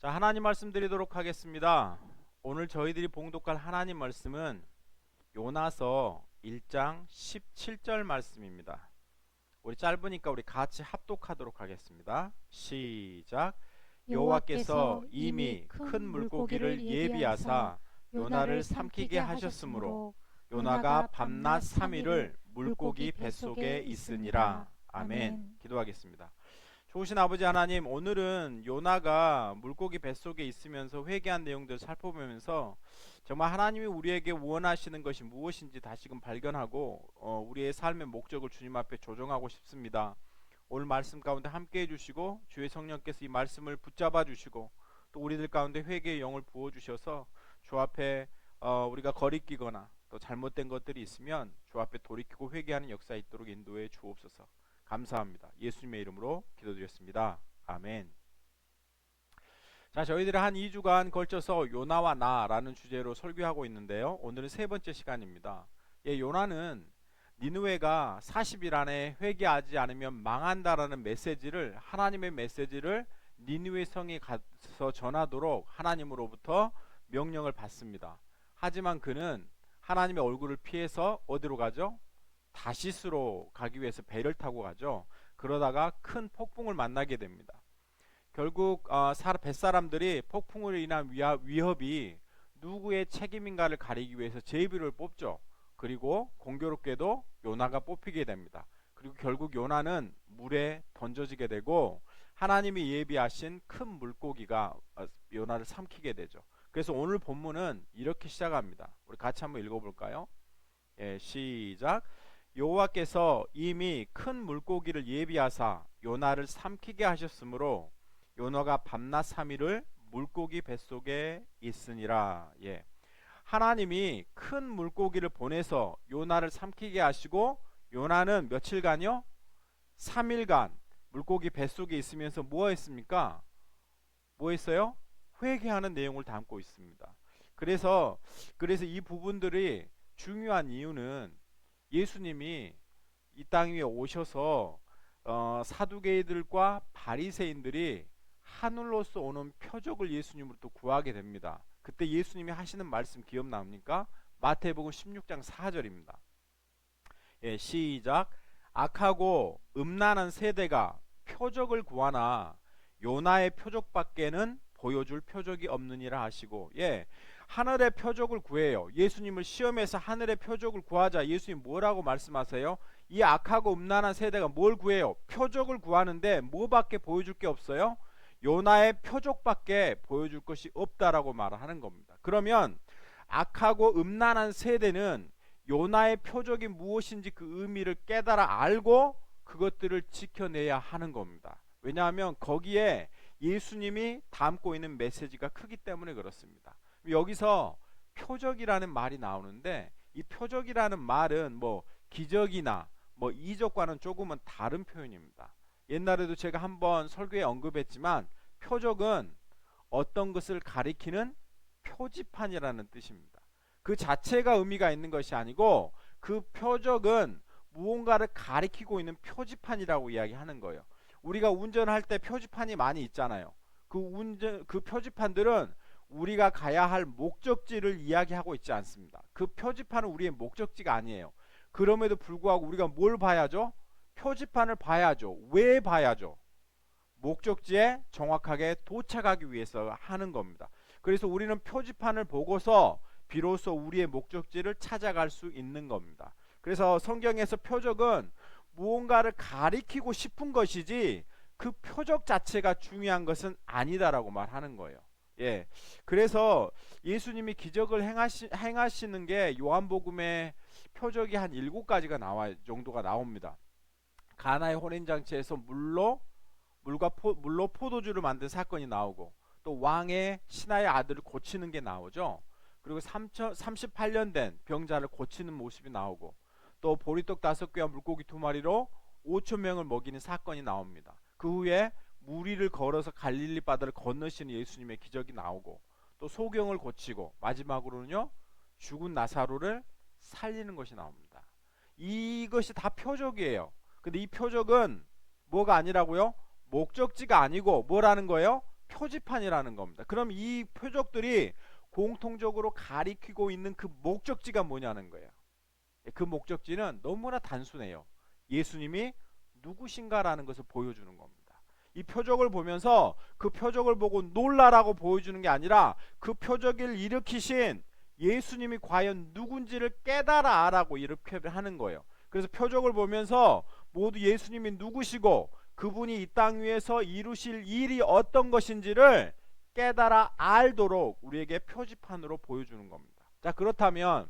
자, 하나님 말씀 드리도록 하겠습니다. 오늘 저희들이 봉독할 하나님 말씀은 요나서 1장 17절 말씀입니다. 우리 짧으니까 우리 같이 합독하도록 하겠습니다. 시작. 여호와께서 이미 큰 물고기를 예비하사 요나를 삼키게 하셨으므로 요나가 밤낮 3일을 물고기 뱃속에 있으니라. 아멘. 기도하겠습니다. 좋으신 아버지 하나님, 오늘은 요나가 물고기 뱃속에 있으면서 회개한 내용들을 살펴보면서 정말 하나님이 우리에게 원하시는 것이 무엇인지 다시금 발견하고 우리의 삶의 목적을 주님 앞에 조정하고 싶습니다. 오늘 말씀 가운데 함께 해주시고 주의 성령께서 이 말씀을 붙잡아 주시고 또 우리들 가운데 회개의 영을 부어주셔서 주 앞에 우리가 거리끼거나 또 잘못된 것들이 있으면 주 앞에 돌이키고 회개하는 역사 있도록 인도해 주옵소서. 감사합니다. 예수님의 이름으로 기도드렸습니다. 아멘. 자, 저희들이 한 2주간 걸쳐서 요나와 나라는 주제로 설교하고 있는데요. 오늘은 세 번째 시간입니다. 요나는 니느웨가 40일 안에 회개하지 않으면 망한다라는 메시지를, 하나님의 메시지를 니느웨 성에 가서 전하도록 하나님으로부터 명령을 받습니다. 하지만 그는 하나님의 얼굴을 피해서 어디로 가죠? 다시스로 가기 위해서 배를 타고 가죠. 그러다가 큰 폭풍을 만나게 됩니다. 결국 뱃사람들이 폭풍으로 인한 위협이 누구의 책임인가를 가리기 위해서 제비를 뽑죠. 그리고 공교롭게도 요나가 뽑히게 됩니다. 그리고 결국 요나는 물에 던져지게 되고 하나님이 예비하신 큰 물고기가 요나를 삼키게 되죠. 그래서 오늘 본문은 이렇게 시작합니다. 우리 같이 한번 읽어볼까요? 시작. 여호와께서 이미 큰 물고기를 예비하사 요나를 삼키게 하셨으므로 요나가 밤낮 3일을 물고기 뱃속에 있으니라. 하나님이 큰 물고기를 보내서 요나를 삼키게 하시고 요나는 며칠간요? 3일간 물고기 뱃속에 있으면서 뭐 했습니까? 뭐 했어요? 회개하는 내용을 담고 있습니다. 그래서 이 부분들이 중요한 이유는 예수님이 이 땅 위에 오셔서 사두개이들과 바리새인들이 하늘로서 오는 표적을 예수님으로부터 구하게 됩니다. 그때 예수님이 하시는 말씀 기억납니까? 마태복음 16장 4절입니다. 시작. 악하고 음란한 세대가 표적을 구하나 요나의 표적밖에는 보여줄 표적이 없느니라 하시고, 하늘의 표적을 구해요. 예수님을 시험해서 하늘의 표적을 구하자. 예수님 뭐라고 말씀하세요? 이 악하고 음란한 세대가 뭘 구해요? 표적을 구하는데 뭐밖에 보여줄 게 없어요? 요나의 표적밖에 보여줄 것이 없다라고 말하는 겁니다. 그러면 악하고 음란한 세대는 요나의 표적이 무엇인지 그 의미를 깨달아 알고 그것들을 지켜내야 하는 겁니다. 왜냐하면 거기에 예수님이 담고 있는 메시지가 크기 때문에 그렇습니다. 여기서 표적이라는 말이 나오는데 이 표적이라는 말은 뭐 기적이나 뭐 이적과는 조금은 다른 표현입니다. 옛날에도 제가 한번 설교에 언급했지만 표적은 어떤 것을 가리키는 표지판이라는 뜻입니다. 그 자체가 의미가 있는 것이 아니고 그 표적은 무언가를 가리키고 있는 표지판이라고 이야기하는 거예요. 우리가 운전할 때 표지판이 많이 있잖아요. 그 표지판들은 우리가 가야 할 목적지를 이야기하고 있지 않습니다. 그 표지판은 우리의 목적지가 아니에요. 그럼에도 불구하고 우리가 뭘 봐야죠? 표지판을 봐야죠. 왜 봐야죠? 목적지에 정확하게 도착하기 위해서 하는 겁니다. 그래서 우리는 표지판을 보고서 비로소 우리의 목적지를 찾아갈 수 있는 겁니다. 그래서 성경에서 표적은 무언가를 가리키고 싶은 것이지 그 표적 자체가 중요한 것은 아니다라고 말하는 거예요. 그래서 예수님이 기적을 행하시는 게 요한복음에 표적이 한 7가지가 정도가 나옵니다. 가나의 혼인잔치에서 물로 포도주를 만든 사건이 나오고, 또 왕의 신하의 아들을 고치는 게 나오죠. 그리고 38년 된 병자를 고치는 모습이 나오고, 또 보리떡 5개와 물고기 2마리로 5,000명을 먹이는 사건이 나옵니다. 그 후에 무리를 걸어서 갈릴리 바다를 건너시는 예수님의 기적이 나오고, 또 소경을 고치고, 마지막으로는요 죽은 나사로를 살리는 것이 나옵니다. 이것이 다 표적이에요. 근데 이 표적은 뭐가 아니라고요? 목적지가 아니고 뭐라는 거예요? 표지판이라는 겁니다. 그럼 이 표적들이 공통적으로 가리키고 있는 그 목적지가 뭐냐는 거예요. 그 목적지는 너무나 단순해요. 예수님이 누구신가라는 것을 보여주는 겁니다. 이 표적을 보면서 그 표적을 보고 놀라라고 보여주는 게 아니라 그 표적을 일으키신 예수님이 과연 누군지를 깨달아라고 이렇게 하는 거예요. 그래서 표적을 보면서 모두 예수님이 누구시고 그분이 이 땅 위에서 이루실 일이 어떤 것인지를 깨달아 알도록 우리에게 표지판으로 보여주는 겁니다. 자, 그렇다면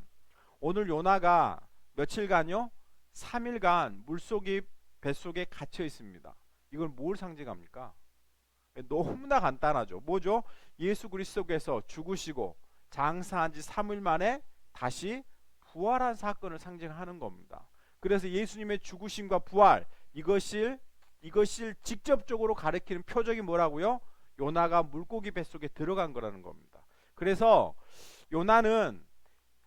오늘 요나가 며칠간요? 3일간 물속이 뱃속에 갇혀 있습니다. 이걸 뭘 상징합니까? 너무나 간단하죠. 뭐죠? 예수 그리스도께서 죽으시고 장사한 지 3일 만에 다시 부활한 사건을 상징하는 겁니다. 그래서 예수님의 죽으심과 부활, 이것을 직접적으로 가리키는 표적이 뭐라고요? 요나가 물고기 뱃속에 들어간 거라는 겁니다. 그래서 요나는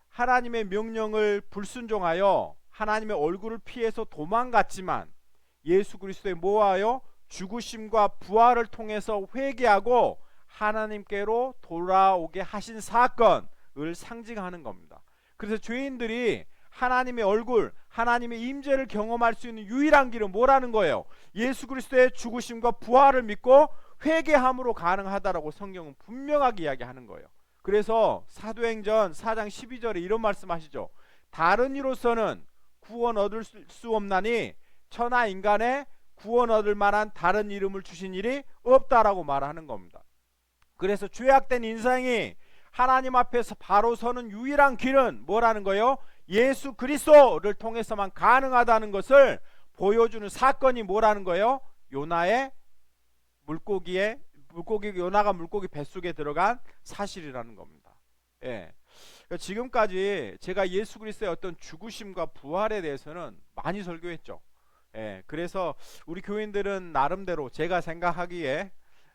하나님의 명령을 불순종하여 하나님의 얼굴을 피해서 도망갔지만 예수 그리스도의 뭐하여 죽으심과 부활을 통해서 회개하고 하나님께로 돌아오게 하신 사건을 상징하는 겁니다. 그래서 죄인들이 하나님의 얼굴, 하나님의 임재를 경험할 수 있는 유일한 길은 뭐라는 거예요? 예수 그리스도의 죽으심과 부활을 믿고 회개함으로 가능하다라고 성경은 분명하게 이야기하는 거예요. 그래서 사도행전 4장 12절에 이런 말씀하시죠. 다른 이로서는 구원 얻을 수 없나니 천하 인간의 구원 얻을 만한 다른 이름을 주신 일이 없다라고 말하는 겁니다. 그래서 죄악된 인생이 하나님 앞에서 바로 서는 유일한 길은 뭐라는 거예요? 예수 그리스도를 통해서만 가능하다는 것을 보여주는 사건이 뭐라는 거예요? 요나가 물고기 뱃속에 들어간 사실이라는 겁니다. 예. 지금까지 제가 예수 그리스도의 어떤 죽으심과 부활에 대해서는 많이 설교했죠. 예. 그래서 우리 교인들은 나름대로 제가 생각하기에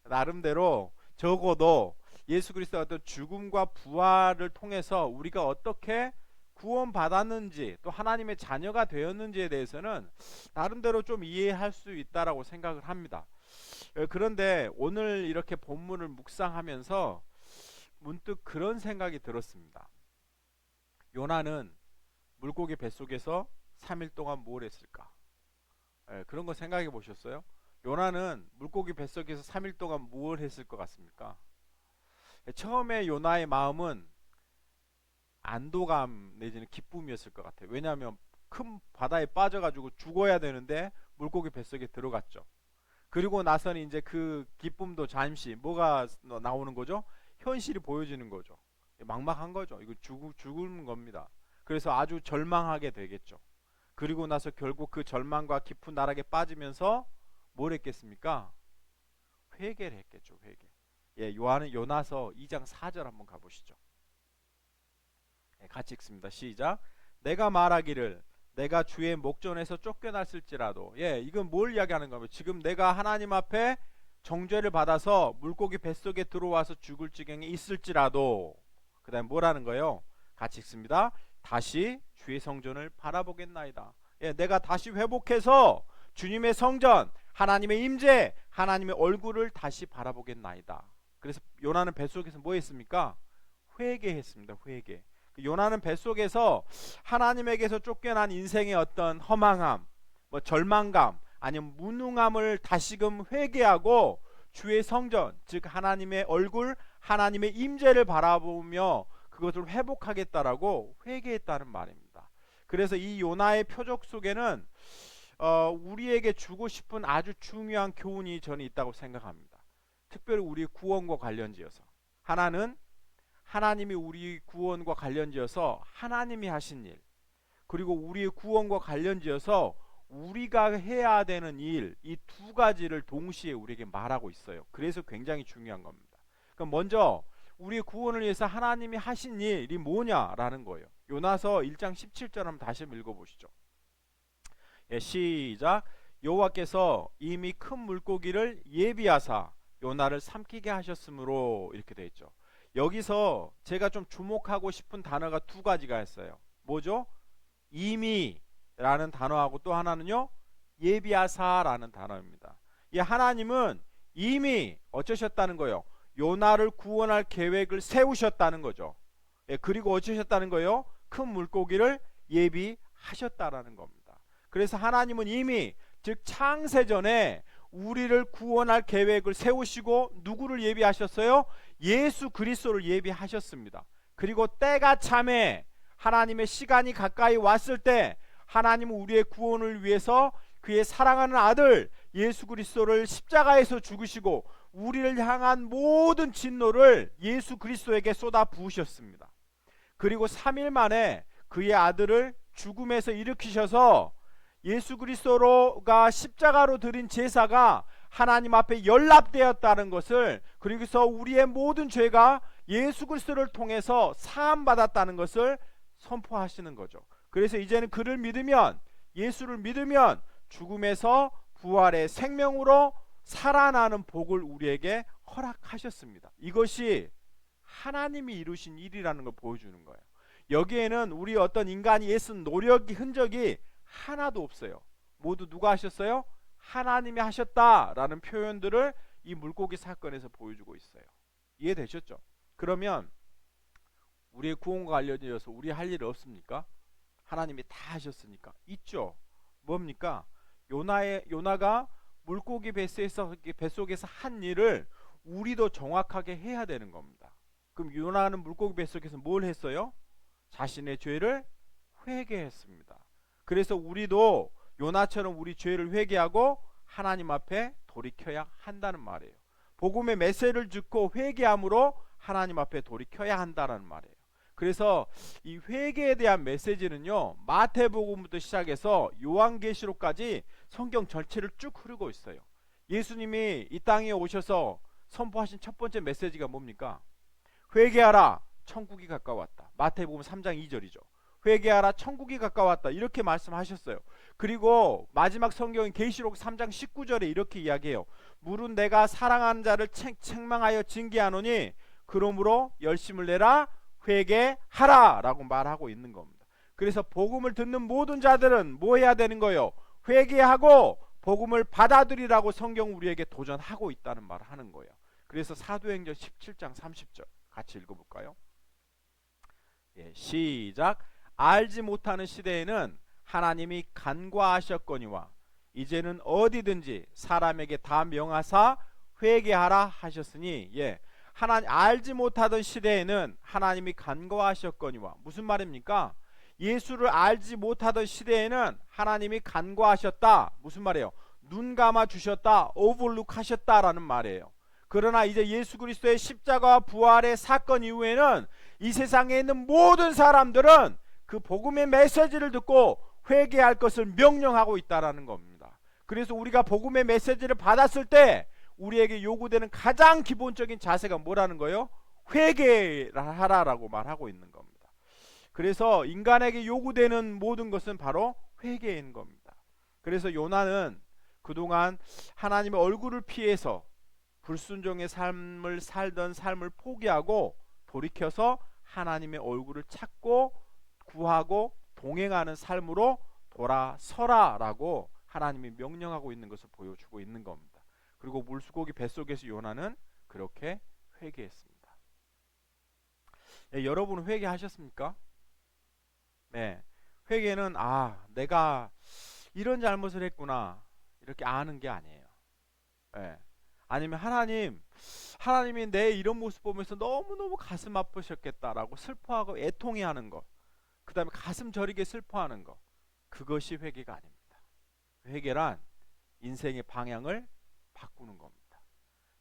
나름대로 적어도 예수 그리스도의 어떤 죽음과 부활을 통해서 우리가 어떻게 구원받았는지 또 하나님의 자녀가 되었는지에 대해서는 나름대로 좀 이해할 수 있다라고 생각을 합니다. 그런데 오늘 이렇게 본문을 묵상하면서 문득 그런 생각이 들었습니다. 요나는 물고기 뱃속에서 3일 동안 뭘 했을까? 그런 거 생각해 보셨어요? 요나는 물고기 뱃속에서 3일 동안 뭘 했을 것 같습니까? 처음에 요나의 마음은 안도감 내지는 기쁨이었을 것 같아요. 왜냐하면 큰 바다에 빠져가지고 죽어야 되는데 물고기 뱃속에 들어갔죠. 그리고 나서는 이제 그 기쁨도 잠시 뭐가 나오는 거죠? 현실이 보여지는 거죠. 막막한 거죠. 이거 죽은 겁니다. 그래서 아주 절망하게 되겠죠. 그리고 나서 결국 그 절망과 깊은 나락에 빠지면서 뭘 했겠습니까? 회개를 했겠죠. 회개. 예, 요나서 2장 4절 한번 가보시죠. 예, 같이 읽습니다. 시작. 내가 말하기를 내가 주의 목전에서 쫓겨났을지라도. 예, 이건 뭘 이야기하는 거예요? 지금 내가 하나님 앞에 정죄를 받아서 물고기 뱃속에 들어와서 죽을 지경에 있을지라도. 그 다음에 뭐라는 거예요? 같이 읽습니다. 다시 주의 성전을 바라보겠나이다. 예, 내가 다시 회복해서 주님의 성전, 하나님의 임재, 하나님의 얼굴을 다시 바라보겠나이다. 그래서 요나는 뱃속에서 뭐 했습니까? 회개했습니다. 회개. 요나는 뱃속에서 하나님에게서 쫓겨난 인생의 어떤 허망함, 뭐 절망감, 아니면 무능함을 다시금 회개하고 주의 성전, 즉 하나님의 얼굴, 하나님의 임재를 바라보며 그것을 회복하겠다라고 회개했다는 말입니다. 그래서 이 요나의 표적 속에는 우리에게 주고 싶은 아주 중요한 교훈이 저는 있다고 생각합니다. 특별히 우리 구원과 관련지어서 하나는 하나님이 우리 구원과 관련지어서 하나님이 하신 일, 그리고 우리의 구원과 관련지어서 우리가 해야 되는 일, 이 두 가지를 동시에 우리에게 말하고 있어요. 그래서 굉장히 중요한 겁니다. 그럼 먼저 우리의 구원을 위해서 하나님이 하신 일이 뭐냐라는 거예요. 요나서 1장 17절 한번 다시 한번 읽어보시죠. 예, 시작. 여호와께서 이미 큰 물고기를 예비하사 요나를 삼키게 하셨으므로, 이렇게 되어 있죠. 여기서 제가 좀 주목하고 싶은 단어가 두 가지가 있어요. 뭐죠? 이미라는 단어하고 또 하나는요, 예비하사라는 단어입니다. 이 하나님은 이미 어쩌셨다는 거예요? 요나를 구원할 계획을 세우셨다는 거죠. 예, 그리고 어쩌셨다는 거예요? 큰 물고기를 예비하셨다라는 겁니다. 그래서 하나님은 이미 즉 창세전에 우리를 구원할 계획을 세우시고 누구를 예비하셨어요? 예수 그리스도를 예비하셨습니다. 그리고 때가 참에 하나님의 시간이 가까이 왔을 때 하나님은 우리의 구원을 위해서 그의 사랑하는 아들 예수 그리스도를 십자가에서 죽으시고 우리를 향한 모든 진노를 예수 그리스도에게 쏟아 부으셨습니다. 그리고 3일 만에 그의 아들을 죽음에서 일으키셔서 예수 그리스도가 십자가로 드린 제사가 하나님 앞에 연락되었다는 것을, 그리고서 우리의 모든 죄가 예수 그리스도를 통해서 사함받았다는 것을 선포하시는 거죠. 그래서 이제는 그를 믿으면, 예수를 믿으면 죽음에서 부활의 생명으로 살아나는 복을 우리에게 허락하셨습니다. 이것이 하나님이 이루신 일이라는 걸 보여주는 거예요. 여기에는 우리 어떤 인간이 애쓴 노력이 흔적이 하나도 없어요. 모두 누가 하셨어요? 하나님이 하셨다라는 표현들을 이 물고기 사건에서 보여주고 있어요. 이해되셨죠? 그러면 우리의 구원과 관련되어서 우리 할 일 없습니까? 하나님이 다 하셨으니까. 있죠. 뭡니까? 요나가 물고기 뱃속에서 한 일을 우리도 정확하게 해야 되는 겁니다. 그럼 요나는 물고기 뱃속에서 뭘 했어요? 자신의 죄를 회개했습니다. 그래서 우리도 요나처럼 우리 죄를 회개하고 하나님 앞에 돌이켜야 한다는 말이에요. 복음의 메시지를 듣고 회개함으로 하나님 앞에 돌이켜야 한다는 말이에요. 그래서 이 회개에 대한 메시지는요, 마태복음부터 시작해서 요한계시록까지 성경 전체를 쭉 흐르고 있어요. 예수님이 이 땅에 오셔서 선포하신 첫 번째 메시지가 뭡니까? 회개하라, 천국이 가까웠다. 마태복음 3장 2절이죠. 회개하라, 천국이 가까웠다, 이렇게 말씀하셨어요. 그리고 마지막 성경인 계시록 3장 19절에 이렇게 이야기해요. 물은 내가 사랑하는 자를 책망하여 징계하노니 그러므로 열심을 내라, 회개하라 라고 말하고 있는 겁니다. 그래서 복음을 듣는 모든 자들은 뭐 해야 되는 거예요? 회개하고 복음을 받아들이라고 성경 우리에게 도전하고 있다는 말을 하는 거예요. 그래서 사도행전 17장 30절 같이 읽어볼까요? 예, 시작. 알지 못하는 시대에는 하나님이 간과하셨거니와 이제는 어디든지 사람에게 다 명하사 회개하라 하셨으니, 예, 하나님 알지 못하던 시대에는 하나님이 간과하셨거니와, 무슨 말입니까? 예수를 알지 못하던 시대에는 하나님이 간과하셨다. 무슨 말이에요? 눈 감아 주셨다, 오버룩 하셨다라는 말이에요. 그러나 이제 예수 그리스도의 십자가와 부활의 사건 이후에는 이 세상에 있는 모든 사람들은 그 복음의 메시지를 듣고 회개할 것을 명령하고 있다라는 겁니다. 그래서 우리가 복음의 메시지를 받았을 때 우리에게 요구되는 가장 기본적인 자세가 뭐라는 거예요? 회개하라라고 말하고 있는 겁니다. 그래서 인간에게 요구되는 모든 것은 바로 회개인 겁니다. 그래서 요나는 그동안 하나님의 얼굴을 피해서 불순종의 삶을 살던 삶을 포기하고 돌이켜서 하나님의 얼굴을 찾고 구하고 동행하는 삶으로 돌아서라라고 하나님이 명령하고 있는 것을 보여주고 있는 겁니다. 그리고 물고기 뱃속에서 요나는 그렇게 회개했습니다. 네, 여러분은 회개하셨습니까? 네, 회개는 내가 이런 잘못을 했구나 이렇게 아는 게 아니에요. 네. 아니면 하나님이 내 이런 모습 보면서 너무너무 가슴 아프셨겠다라고 슬퍼하고 애통해하는 것, 그 다음에 가슴 저리게 슬퍼하는 것, 그것이 회개가 아닙니다. 회개란 인생의 방향을 바꾸는 겁니다.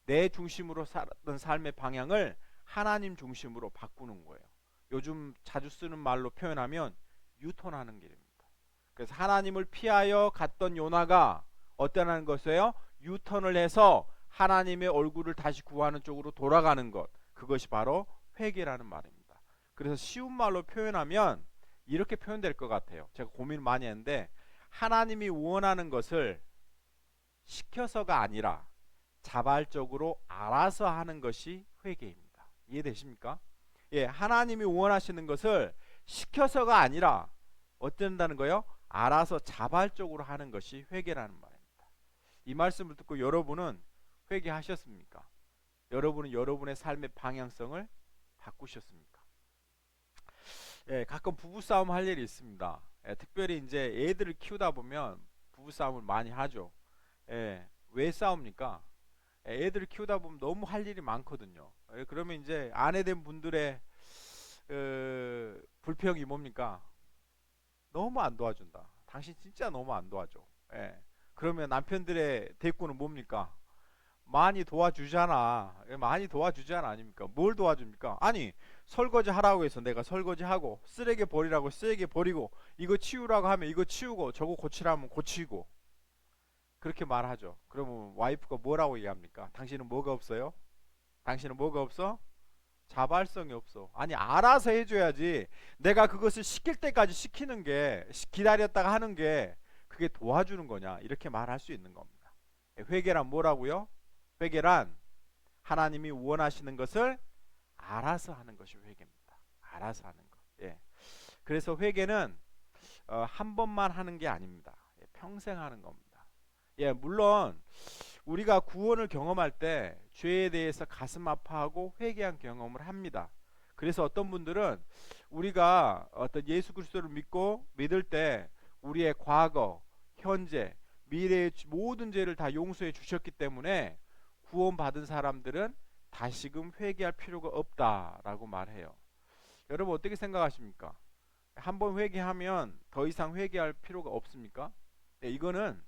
내 중심으로 살았던 삶의 방향을 하나님 중심으로 바꾸는 거예요. 요즘 자주 쓰는 말로 표현하면 유턴하는 길입니다. 그래서 하나님을 피하여 갔던 요나가 어떠한 것이에요? 유턴을 해서 하나님의 얼굴을 다시 구하는 쪽으로 돌아가는 것, 그것이 바로 회개라는 말입니다. 그래서 쉬운 말로 표현하면 이렇게 표현될 것 같아요. 제가 고민을 많이 했는데, 하나님이 원하는 것을 시켜서가 아니라 자발적으로 알아서 하는 것이 회개입니다. 이해되십니까? 예, 하나님이 원하시는 것을 시켜서가 아니라 어쩐다는 거예요? 알아서 자발적으로 하는 것이 회개라는 말입니다. 이 말씀을 듣고 여러분은 회개하셨습니까? 여러분은 여러분의 삶의 방향성을 바꾸셨습니까? 예, 가끔 부부싸움 할 일이 있습니다. 예, 특별히 이제 애들을 키우다 보면 부부싸움을 많이 하죠. 예, 왜 싸웁니까? 예, 애들을 키우다 보면 너무 할 일이 많거든요. 예, 그러면 이제 아내된 분들의 불평이 뭡니까? 너무 안 도와준다. 당신 진짜 너무 안 도와줘. 예. 그러면 남편들의 대꾸는 뭡니까? 많이 도와주잖아. 예, 많이 도와주잖아 아닙니까? 뭘 도와줍니까? 아니, 설거지 하라고 해서 내가 설거지하고, 쓰레기 버리라고 쓰레기 버리고, 이거 치우라고 하면 이거 치우고, 저거 고치라면 고치고, 그렇게 말하죠. 그러면 와이프가 뭐라고 얘기합니까? 당신은 뭐가 없어요? 당신은 뭐가 없어? 자발성이 없어. 아니, 알아서 해줘야지. 내가 그것을 시킬 때까지 시키는 게, 기다렸다가 하는 게 그게 도와주는 거냐, 이렇게 말할 수 있는 겁니다. 회개란 뭐라고요? 회개란 하나님이 원하시는 것을 알아서 하는 것이 회개입니다. 알아서 하는 것. 예. 그래서 회개는 한 번만 하는 게 아닙니다. 예, 평생 하는 겁니다. 예, 물론 우리가 구원을 경험할 때 죄에 대해서 가슴 아파하고 회개한 경험을 합니다. 그래서 어떤 분들은 우리가 어떤 예수 그리스도를 믿을 때 우리의 과거, 현재, 미래의 모든 죄를 다 용서해 주셨기 때문에 구원받은 사람들은 다시금 회개할 필요가 없다라고 말해요. 여러분 어떻게 생각하십니까? 한번 회개하면 더 이상 회개할 필요가 없습니까? 네, 이거는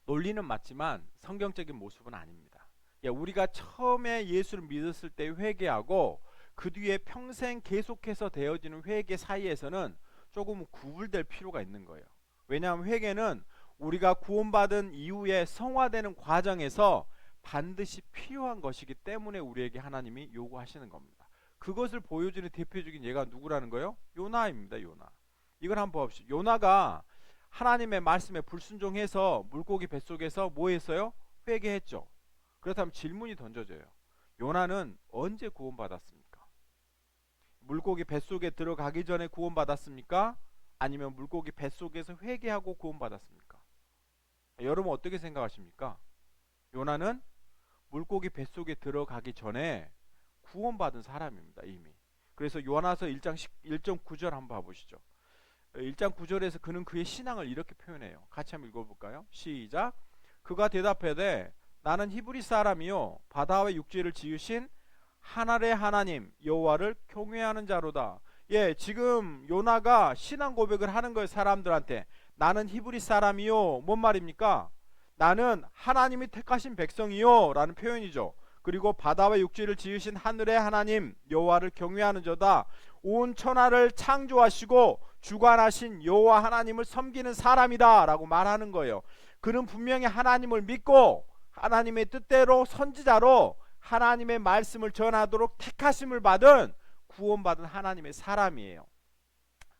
논리는 맞지만 성경적인 모습은 아닙니다. 우리가 처음에 예수를 믿었을 때 회개하고 그 뒤에 평생 계속해서 되어지는 회개 사이에서는 조금 구분될 필요가 있는 거예요. 왜냐하면 회개는 우리가 구원받은 이후에 성화되는 과정에서 반드시 필요한 것이기 때문에 우리에게 하나님이 요구하시는 겁니다. 그것을 보여주는 대표적인 예가 누구라는 거예요? 요나입니다. 요나. 이걸 한번 봅시다. 요나가 하나님의 말씀에 불순종해서 물고기 뱃속에서 뭐 했어요? 회개했죠. 그렇다면 질문이 던져져요. 요나는 언제 구원받았습니까? 물고기 뱃속에 들어가기 전에 구원받았습니까? 아니면 물고기 뱃속에서 회개하고 구원받았습니까? 여러분 어떻게 생각하십니까? 요나는 물고기 뱃속에 들어가기 전에 구원받은 사람입니다. 이미. 그래서 요나서 1장 1.9절 한번 봐보시죠. 1장 9절에서 그는 그의 신앙을 이렇게 표현해요. 같이 한번 읽어볼까요? 시작. 그가 대답하되 나는 히브리 사람이요 바다와 육지를 지으신 하늘의 하나님 여호와를 경외하는 자로다. 예, 지금 요나가 신앙 고백을 하는 거예요. 사람들한테. 나는 히브리 사람이요. 뭔 말입니까? 나는 하나님이 택하신 백성이요 라는 표현이죠. 그리고 바다와 육지를 지으신 하늘의 하나님 여호와를 경외하는 자다. 온 천하를 창조하시고 주관하신 여호와 하나님을 섬기는 사람이다 라고 말하는 거예요. 그는 분명히 하나님을 믿고 하나님의 뜻대로 선지자로 하나님의 말씀을 전하도록 택하심을 받은 구원받은 하나님의 사람이에요.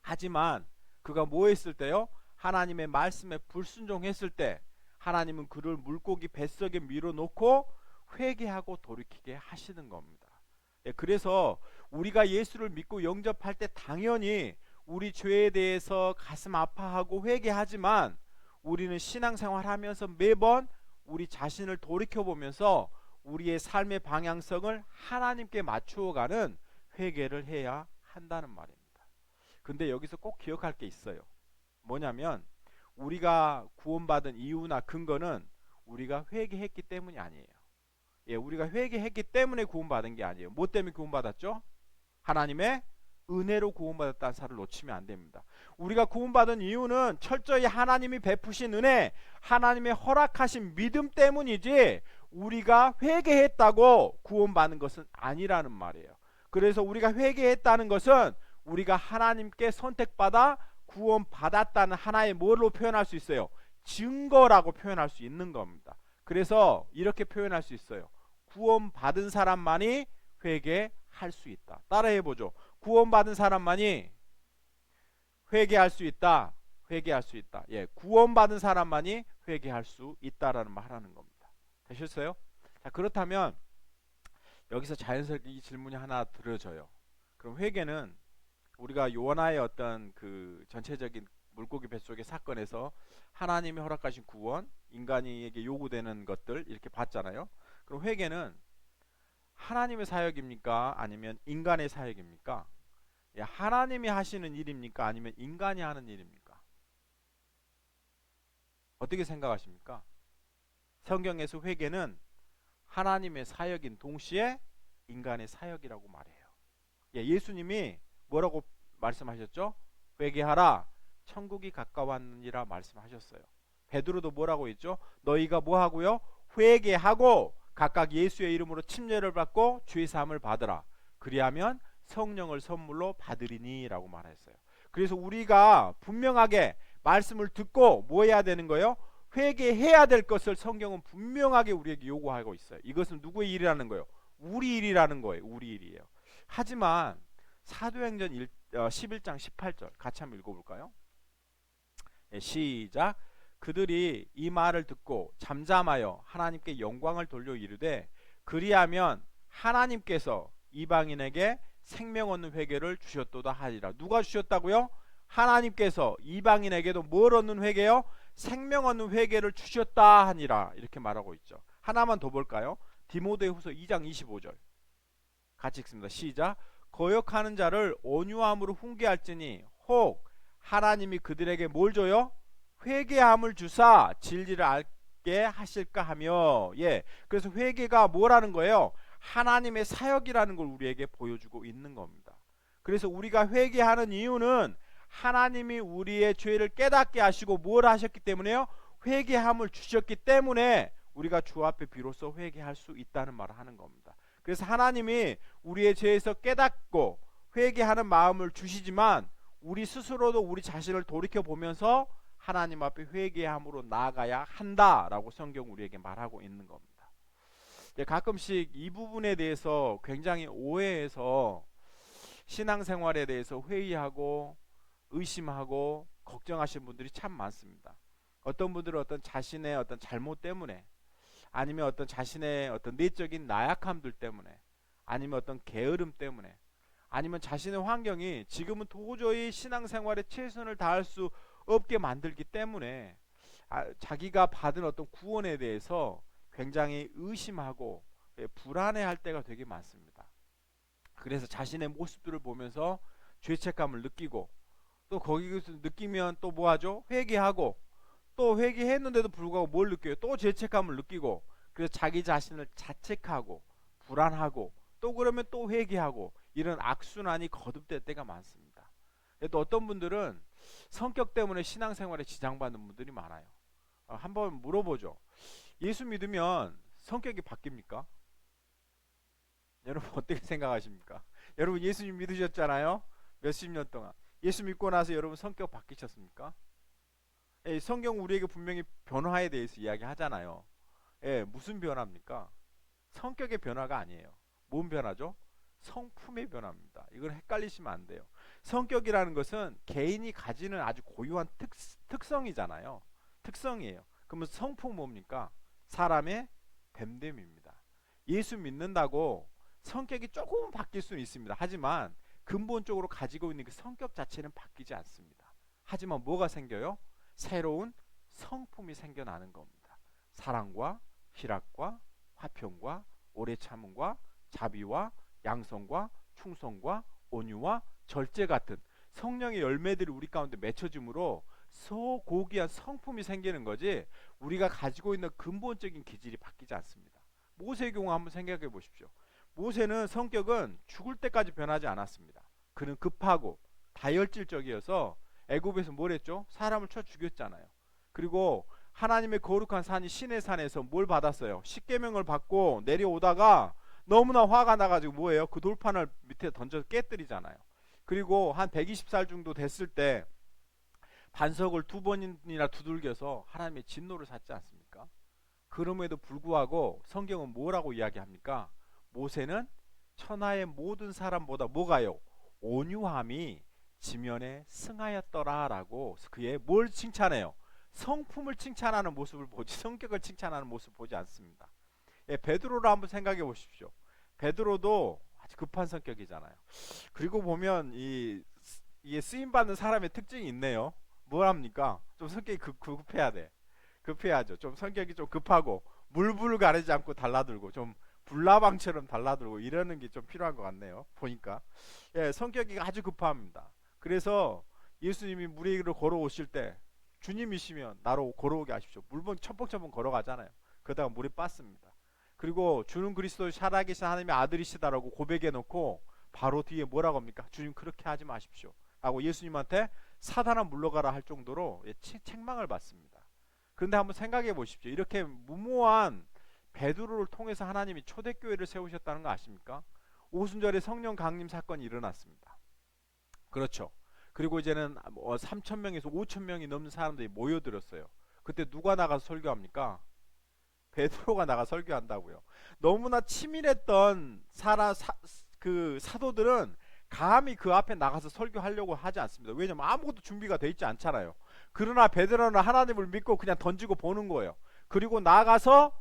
하지만 그가 뭐 했을 때요? 하나님의 말씀에 불순종했을 때 하나님은 그를 물고기 뱃속에 밀어놓고 회개하고 돌이키게 하시는 겁니다. 그래서 우리가 예수를 믿고 영접할 때 당연히 우리 죄에 대해서 가슴 아파하고 회개하지만 우리는 신앙생활 하면서 매번 우리 자신을 돌이켜보면서 우리의 삶의 방향성을 하나님께 맞추어가는 회개를 해야 한다는 말입니다. 근데 여기서 꼭 기억할 게 있어요. 뭐냐면 우리가 구원받은 이유나 근거는 우리가 회개했기 때문이 아니에요. 우리가 회개했기 때문에 구원받은 게 아니에요. 뭐 때문에 구원받았죠? 하나님의 은혜로 구원받았다는 사실을 놓치면 안 됩니다. 우리가 구원받은 이유는 철저히 하나님이 베푸신 은혜, 하나님의 허락하신 믿음 때문이지 우리가 회개했다고 구원받는 것은 아니라는 말이에요. 그래서 우리가 회개했다는 것은 우리가 하나님께 선택받아 구원받았다는 하나의 뭘로 표현할 수 있어요? 증거라고 표현할 수 있는 겁니다. 그래서 이렇게 표현할 수 있어요. 구원받은 사람만이 회개할 수 있다. 따라해보죠. 구원받은 사람만이 회개할 수 있다. 회개할 수 있다. 구원받은 사람만이 회개할 수 있다라는 말 하는 겁니다. 되셨어요? 자, 그렇다면 여기서 자연스럽게 이 질문이 하나 들어져요. 그럼 회개는 우리가 요나의 어떤 그 전체적인 물고기 뱃속의 사건에서 하나님이 허락하신 구원, 인간에게 요구되는 것들 이렇게 봤잖아요. 그럼 회개는 하나님의 사역입니까? 아니면 인간의 사역입니까? 예, 하나님이 하시는 일입니까? 아니면 인간이 하는 일입니까? 어떻게 생각하십니까? 성경에서 회개는 하나님의 사역인 동시에 인간의 사역이라고 말해요. 예, 예수님이 뭐라고 말씀하셨죠? 회개하라, 천국이 가까웠느니라 말씀하셨어요. 베드로도 뭐라고 했죠? 너희가 뭐 하고요? 회개하고 각각 예수의 이름으로 침례를 받고 죄 사함을 받으라. 그리하면 성령을 선물로 받으리니 라고 말했어요. 그래서 우리가 분명하게 말씀을 듣고 뭐 해야 되는 거예요? 회개해야 될 것을 성경은 분명하게 우리에게 요구하고 있어요. 이것은 누구의 일이라는 거예요? 우리 일이라는 거예요. 우리 일이에요. 하지만 사도행전 11장 18절 같이 한번 읽어볼까요? 네, 시작. 그들이 이 말을 듣고 잠잠하여 하나님께 영광을 돌려 이르되 그리하면 하나님께서 이방인에게 생명 얻는 회개를 주셨도다 하리라. 누가 주셨다고요? 하나님께서 이방인에게도 뭘 얻는 회개요? 생명 얻는 회개를 주셨다 하니라. 이렇게 말하고 있죠. 하나만 더 볼까요? 디모데후서 2장 25절 같이 읽습니다. 시작. 거역하는 자를 온유함으로 훈계할지니 혹 하나님이 그들에게 뭘 줘요? 회개함을 주사 진리를 알게 하실까 하며. 예, 그래서 회개가 뭐라는 거예요? 하나님의 사역이라는 걸 우리에게 보여주고 있는 겁니다. 그래서 우리가 회개하는 이유는 하나님이 우리의 죄를 깨닫게 하시고 뭘 하셨기 때문에요? 회개함을 주셨기 때문에 우리가 주 앞에 비로소 회개할 수 있다는 말을 하는 겁니다. 그래서 하나님이 우리의 죄에서 깨닫고 회개하는 마음을 주시지만 우리 스스로도 우리 자신을 돌이켜 보면서 하나님 앞에 회개함으로 나아가야 한다라고 성경 우리에게 말하고 있는 겁니다. 가끔씩 이 부분에 대해서 굉장히 오해해서 신앙생활에 대해서 회의하고 의심하고 걱정하시는 분들이 참 많습니다. 어떤 분들은 어떤 자신의 어떤 잘못 때문에, 아니면 어떤 자신의 어떤 내적인 나약함들 때문에, 아니면 어떤 게으름 때문에, 아니면 자신의 환경이 지금은 도저히 신앙생활에 최선을 다할 수 없게 만들기 때문에 자기가 받은 어떤 구원에 대해서 굉장히 의심하고 불안해할 때가 되게 많습니다. 그래서 자신의 모습들을 보면서 죄책감을 느끼고, 또 거기서 느끼면 또 뭐하죠? 회개하고, 또 회개했는데도 불구하고 뭘 느껴요? 또 죄책감을 느끼고, 그래서 자기 자신을 자책하고 불안하고, 또 그러면 또 회개하고, 이런 악순환이 거듭될 때가 많습니다. 또 어떤 분들은 성격 때문에 신앙생활에 지장받는 분들이 많아요. 한번 물어보죠. 예수 믿으면 성격이 바뀝니까? 여러분 어떻게 생각하십니까? 여러분 예수님 믿으셨잖아요. 몇십 년 동안. 예수 믿고 나서 여러분 성격 바뀌셨습니까? 예, 성경 우리에게 분명히 변화에 대해서 이야기하잖아요. 예, 무슨 변화입니까? 성격의 변화가 아니에요. 뭔 변화죠? 성품의 변화입니다. 이걸 헷갈리시면 안 돼요. 성격이라는 것은 개인이 가지는 아주 고유한 특성이잖아요. 특성이에요. 그러면 성품 뭡니까? 사람의 됨됨입니다. 예수 믿는다고 성격이 조금 바뀔 수는 있습니다. 하지만 근본적으로 가지고 있는 그 성격 자체는 바뀌지 않습니다. 하지만 뭐가 생겨요? 새로운 성품이 생겨나는 겁니다. 사랑과 희락과 화평과 오래 참음과 자비와 양성과 충성과 온유와 절제 같은 성령의 열매들이 우리 가운데 맺혀짐으로 소고귀한 성품이 생기는 거지, 우리가 가지고 있는 근본적인 기질이 바뀌지 않습니다. 모세의 경우 한번 생각해 보십시오. 모세는 성격은 죽을 때까지 변하지 않았습니다. 그는 급하고 다혈질적이어서 애굽에서 뭘 했죠? 사람을 쳐 죽였잖아요. 그리고 하나님의 거룩한 산이 시내 산에서 뭘 받았어요? 십계명을 받고 내려오다가 너무나 화가 나가지고 뭐예요? 그 돌판을 밑에 던져서 깨뜨리잖아요. 그리고 한 120살 정도 됐을 때 반석을 2번이나 두들겨서 하나님의 진노를 샀지 않습니까? 그럼에도 불구하고 성경은 뭐라고 이야기합니까? 모세는 천하의 모든 사람보다 뭐가요? 온유함이 지면에 승하였더라라고 그의 뭘 칭찬해요? 성품을 칭찬하는 모습을 보지 성격을 칭찬하는 모습을 보지 않습니다. 예, 베드로를 한번 생각해 보십시오. 베드로도 아주 급한 성격이잖아요. 그리고 보면 이게 쓰임 받는 사람의 특징이 있네요. 뭘 합니까? 좀 성격이 급해야 돼. 급해야죠. 좀 성격이 좀 급하고 물불 가리지 않고 달라들고 좀 불나방처럼 달라들고 이러는 게 좀 필요한 것 같네요. 보니까 예, 성격이 아주 급합니다. 그래서 예수님이 물 위로 걸어오실 때 주님이시면 나로 걸어오게 하십시오. 물론 첨벙첨벙 걸어가잖아요. 그러다가 물에 빠습니다. 그리고 주는 그리스도 살아계신 하나님의 아들이시다라고 고백해 놓고 바로 뒤에 뭐라고 합니까? 주님 그렇게 하지 마십시오 하고 예수님한테 사단아 물러가라 할 정도로 책망을 받습니다. 그런데 한번 생각해 보십시오. 이렇게 무모한 베드로를 통해서 하나님이 초대교회를 세우셨다는 거 아십니까? 오순절에 성령 강림 사건이 일어났습니다. 그렇죠. 그리고 이제는 3,000명에서 5,000명이 넘는 사람들이 모여들었어요. 그때 누가 나가서 설교합니까? 베드로가 나가 설교한다고요. 너무나 치밀했던 그 사도들은 감히 그 앞에 나가서 설교하려고 하지 않습니다. 왜냐면 아무것도 준비가 돼 있지 않잖아요. 그러나 베드로는 하나님을 믿고 그냥 던지고 보는 거예요. 그리고 나가서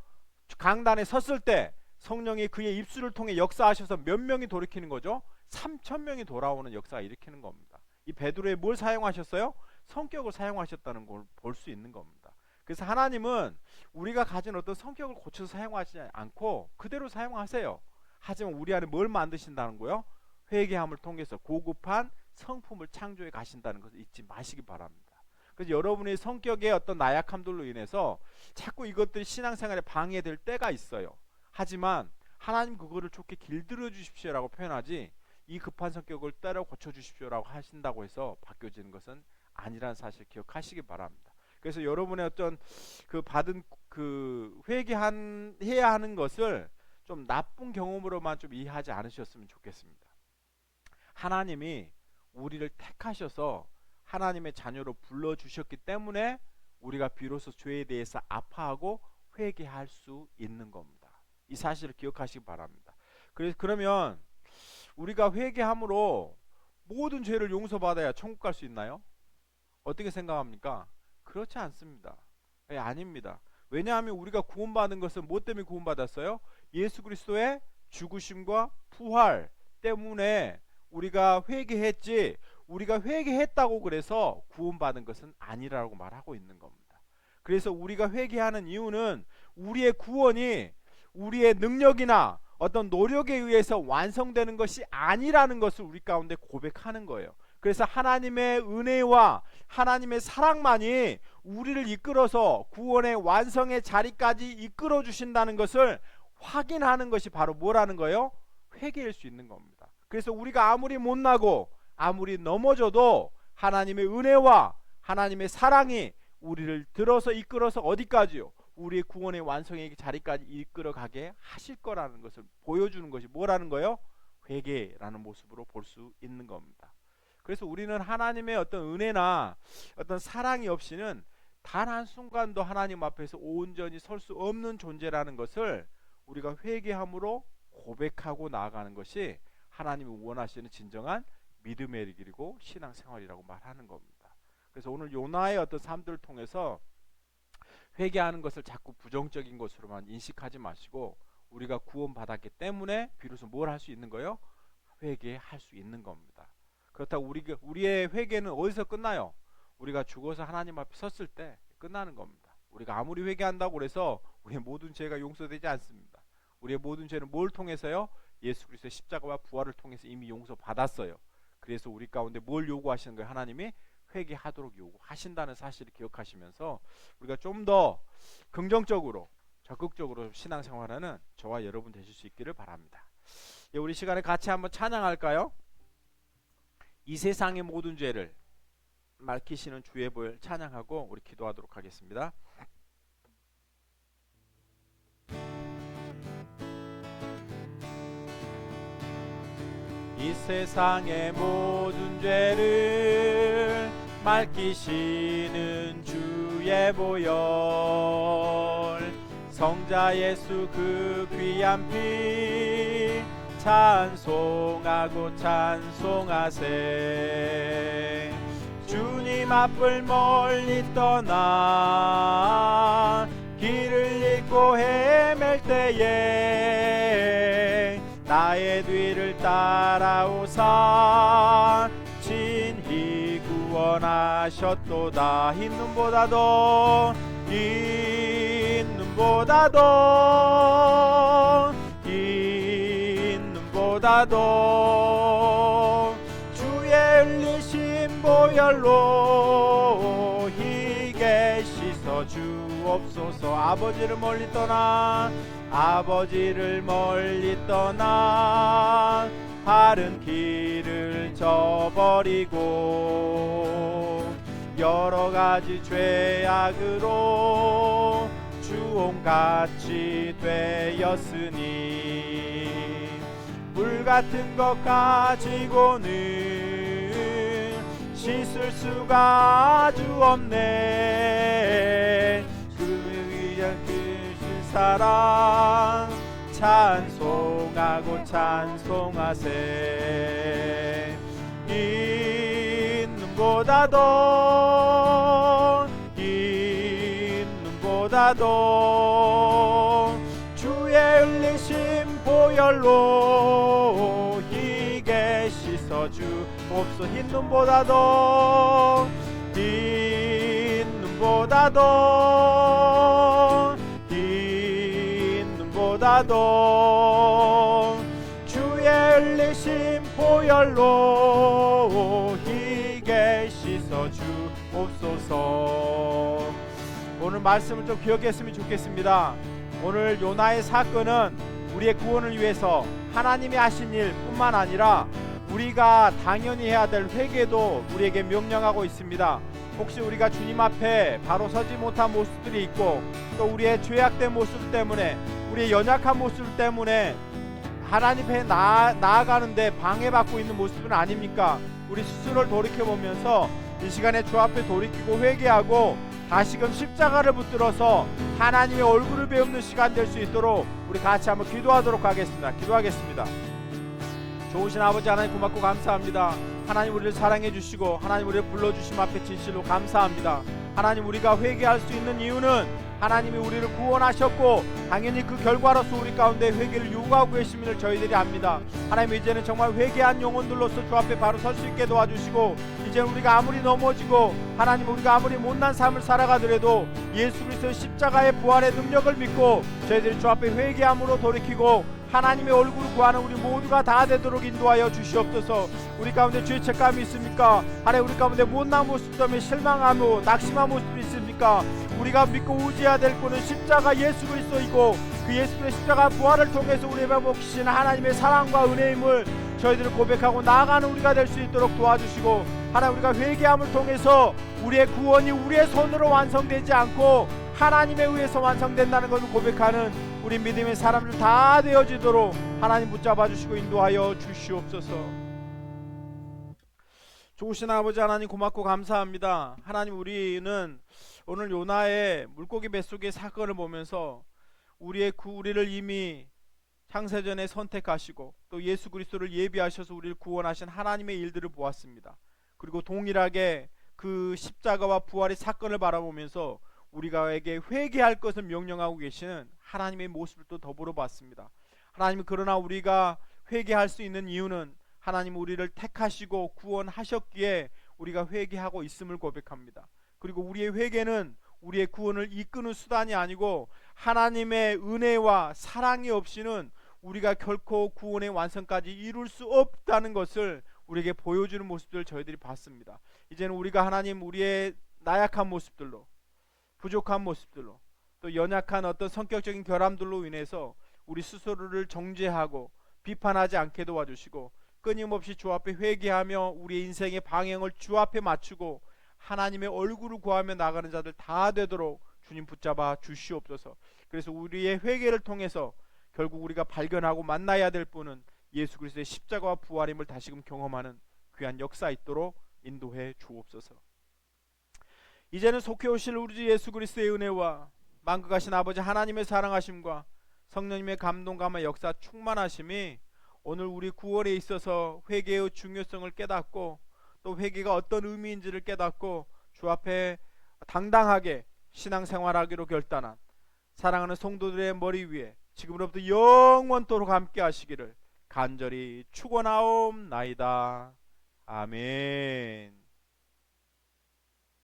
강단에 섰을 때 성령이 그의 입술을 통해 역사하셔서 몇 명이 돌이키는 거죠? 3,000명이 돌아오는 역사가 일으키는 겁니다. 이 베드로에 뭘 사용하셨어요? 성격을 사용하셨다는 걸 볼 수 있는 겁니다. 그래서 하나님은 우리가 가진 어떤 성격을 고쳐서 사용하지 않고 그대로 사용하세요. 하지만 우리 안에 뭘 만드신다는 거요? 회개함을 통해서 고급한 성품을 창조해 가신다는 것을 잊지 마시기 바랍니다. 그래서 여러분의 성격의 어떤 나약함들로 인해서 자꾸 이것들이 신앙생활에 방해될 때가 있어요. 하지만 하나님 그거를 좋게 길들여 주십시오라고 표현하지 이 급한 성격을 때려 고쳐 주십시오라고 하신다고 해서 바뀌어지는 것은 아니라는 사실 기억하시기 바랍니다. 그래서 여러분의 어떤 그 받은 그 회개해야 하는 것을 좀 나쁜 경험으로만 좀 이해하지 않으셨으면 좋겠습니다. 하나님이 우리를 택하셔서 하나님의 자녀로 불러주셨기 때문에 우리가 비로소 죄에 대해서 아파하고 회개할 수 있는 겁니다. 이 사실을 기억하시기 바랍니다. 그러면 우리가 회개함으로 모든 죄를 용서받아야 천국 갈 수 있나요? 어떻게 생각합니까? 그렇지 않습니다. 아닙니다. 왜냐하면 우리가 구원받은 것은 뭐 때문에 구원받았어요? 예수 그리스도의 죽으심과 부활 때문에 우리가 회개했지, 우리가 회개했다고 그래서 구원받은 것은 아니라고 말하고 있는 겁니다. 그래서 우리가 회개하는 이유는 우리의 구원이 우리의 능력이나 어떤 노력에 의해서 완성되는 것이 아니라는 것을 우리 가운데 고백하는 거예요. 그래서 하나님의 은혜와 하나님의 사랑만이 우리를 이끌어서 구원의 완성의 자리까지 이끌어 주신다는 것을 확인하는 것이 바로 뭐라는 거예요? 회개일 수 있는 겁니다. 그래서 우리가 아무리 못나고 아무리 넘어져도 하나님의 은혜와 하나님의 사랑이 우리를 들어서 이끌어서 어디까지요? 우리의 구원의 완성의 자리까지 이끌어가게 하실 거라는 것을 보여주는 것이 뭐라는 거예요? 회개라는 모습으로 볼 수 있는 겁니다. 그래서 우리는 하나님의 어떤 은혜나 어떤 사랑이 없이는 단 한순간도 하나님 앞에서 온전히 설 수 없는 존재라는 것을 우리가 회개함으로 고백하고 나아가는 것이 하나님이 원하시는 진정한 믿음의 길이고 신앙생활이라고 말하는 겁니다. 그래서 오늘 요나의 어떤 삶들을 통해서 회개하는 것을 자꾸 부정적인 것으로만 인식하지 마시고 우리가 구원받았기 때문에 비로소 뭘 할 수 있는 거예요? 회개할 수 있는 겁니다. 그렇다고 우리의 회개는 어디서 끝나요? 우리가 죽어서 하나님 앞에 섰을 때 끝나는 겁니다. 우리가 아무리 회개한다고 해서 우리의 모든 죄가 용서되지 않습니다. 우리의 모든 죄는 뭘 통해서요? 예수 그리스도의 십자가와 부활을 통해서 이미 용서받았어요. 그래서 우리 가운데 뭘 요구하시는 거예요? 하나님이 회개하도록 요구하신다는 사실을 기억하시면서 우리가 좀 더 긍정적으로 적극적으로 신앙생활하는 저와 여러분 되실 수 있기를 바랍니다. 우리 시간에 같이 한번 찬양할까요? 이 세상의 모든 죄를 밝히시는 주의 보혈 찬양하고 우리 기도하도록 하겠습니다. 이 세상의 모든 죄를 밝히시는 주의 보혈, 성자 예수 그 귀한 피 찬송하고 찬송하세. 주님 앞을 멀리 떠나 길을 잃고 헤맬 때에 나의 뒤를 따라오사 친히 구원하시네. 구원하셨도다. 흰 눈보다도 흰 눈보다도 흰 눈보다도 주의 흘리신 보혈로 희게 씻어 주옵소서. 아버지를 멀리 떠나 바른 길을 저버리고 여러 가지 죄악으로 주홍같이 되었으니 물 같은 것 가지고는 씻을 수가 아주 없네. 그 사랑 찬송하고 찬송하세. 흰 눈보다도 주의 흘리신 보혈로 희게 씻어 주옵소. 흰 눈보다도 주의 흘리신 보혈로 희게 씻어 주옵소서. 오늘 말씀을 좀 기억했으면 좋겠습니다. 오늘 요나의 사건은 우리의 구원을 위해서 하나님이 하신 일 뿐만 아니라 우리가 당연히 해야 될 회개도 우리에게 명령하고 있습니다. 혹시 우리가 주님 앞에 바로 서지 못한 모습들이 있고 또 우리의 죄악된 모습 때문에 우리의 연약한 모습 때문에 하나님 앞에 나아가는데 방해받고 있는 모습은 아닙니까? 우리 스스로를 돌이켜보면서 이 시간에 주 앞에 돌이키고 회개하고 다시금 십자가를 붙들어서 하나님의 얼굴을 배우는 시간 될 수 있도록 우리 같이 한번 기도하도록 하겠습니다. 기도하겠습니다. 좋으신 아버지 하나님 고맙고 감사합니다. 하나님 우리를 사랑해 주시고 하나님 우리를 불러주심 앞에 진실로 감사합니다. 하나님 우리가 회개할 수 있는 이유는 하나님이 우리를 구원하셨고 당연히 그 결과로서 우리 가운데 회개를 요구하고 계심을 저희들이 압니다. 하나님 이제는 정말 회개한 영혼들로서 주 앞에 바로 설 수 있게 도와주시고 이제 우리가 아무리 넘어지고 하나님 우리가 아무리 못난 삶을 살아가더라도 예수 그리스도의 십자가의 부활의 능력을 믿고 저희들이 주 앞에 회개함으로 돌이키고 하나님의 얼굴을 구하는 우리 모두가 다 되도록 인도하여 주시옵소서. 우리 가운데 죄 책감이 있습니까? 하나님 우리 가운데 못난 모습 때문에 실망하고 낙심한 모습이 있습니까? 우리가 믿고 의지해야 될 분은 십자가 예수 그리스도이고 그 예수 그리스도의 십자가 부활을 통해서 우리의 회복시키는 하나님의 사랑과 은혜임을 저희들을 고백하고 나아가는 우리가 될 수 있도록 도와주시고 하나님 우리가 회개함을 통해서 우리의 구원이 우리의 손으로 완성되지 않고 하나님에 의해서 완성된다는 것을 고백하는 우리 믿음의 사람들 다 되어지도록 하나님 붙잡아 주시고 인도하여 주시옵소서. 좋으신 아버지 하나님 고맙고 감사합니다. 하나님 우리는 오늘 요나의 물고기 뱃속의 사건을 보면서 우리를 이미 창세전에 선택하시고 또 예수 그리스도를 예비하셔서 우리를 구원하신 하나님의 일들을 보았습니다. 그리고 동일하게 그 십자가와 부활의 사건을 바라보면서 우리가에게 회개할 것을 명령하고 계시는 하나님의 모습을 또 더불어 봤습니다. 하나님 그러나 우리가 회개할 수 있는 이유는 하나님 우리를 택하시고 구원하셨기에 우리가 회개하고 있음을 고백합니다. 그리고 우리의 회개는 우리의 구원을 이끄는 수단이 아니고 하나님의 은혜와 사랑이 없이는 우리가 결코 구원의 완성까지 이룰 수 없다는 것을 우리에게 보여주는 모습들을 저희들이 봤습니다. 이제는 우리가 하나님 우리의 나약한 모습들로 부족한 모습들로 또 연약한 어떤 성격적인 결함들로 인해서 우리 스스로를 정죄하고 비판하지 않게 도와주시고 끊임없이 주 앞에 회개하며 우리의 인생의 방향을 주 앞에 맞추고 하나님의 얼굴을 구하며 나가는 자들 다 되도록 주님 붙잡아 주시옵소서. 그래서 우리의 회개를 통해서 결국 우리가 발견하고 만나야 될 분은 예수 그리스도의 십자가와 부활임을 다시금 경험하는 귀한 역사 있도록 인도해 주옵소서. 이제는 속해 오실 우리 주 예수 그리스도의 은혜와 만극하신 아버지 하나님의 사랑하심과 성령님의 감동감과 역사 충만하심이 오늘 우리 구원에 있어서 회개의 중요성을 깨닫고 또 회개가 어떤 의미인지를 깨닫고 주 앞에 당당하게 신앙생활하기로 결단한 사랑하는 성도들의 머리 위에 지금으로부터 영원토록 함께 하시기를 간절히 축원하옵나이다. 아멘.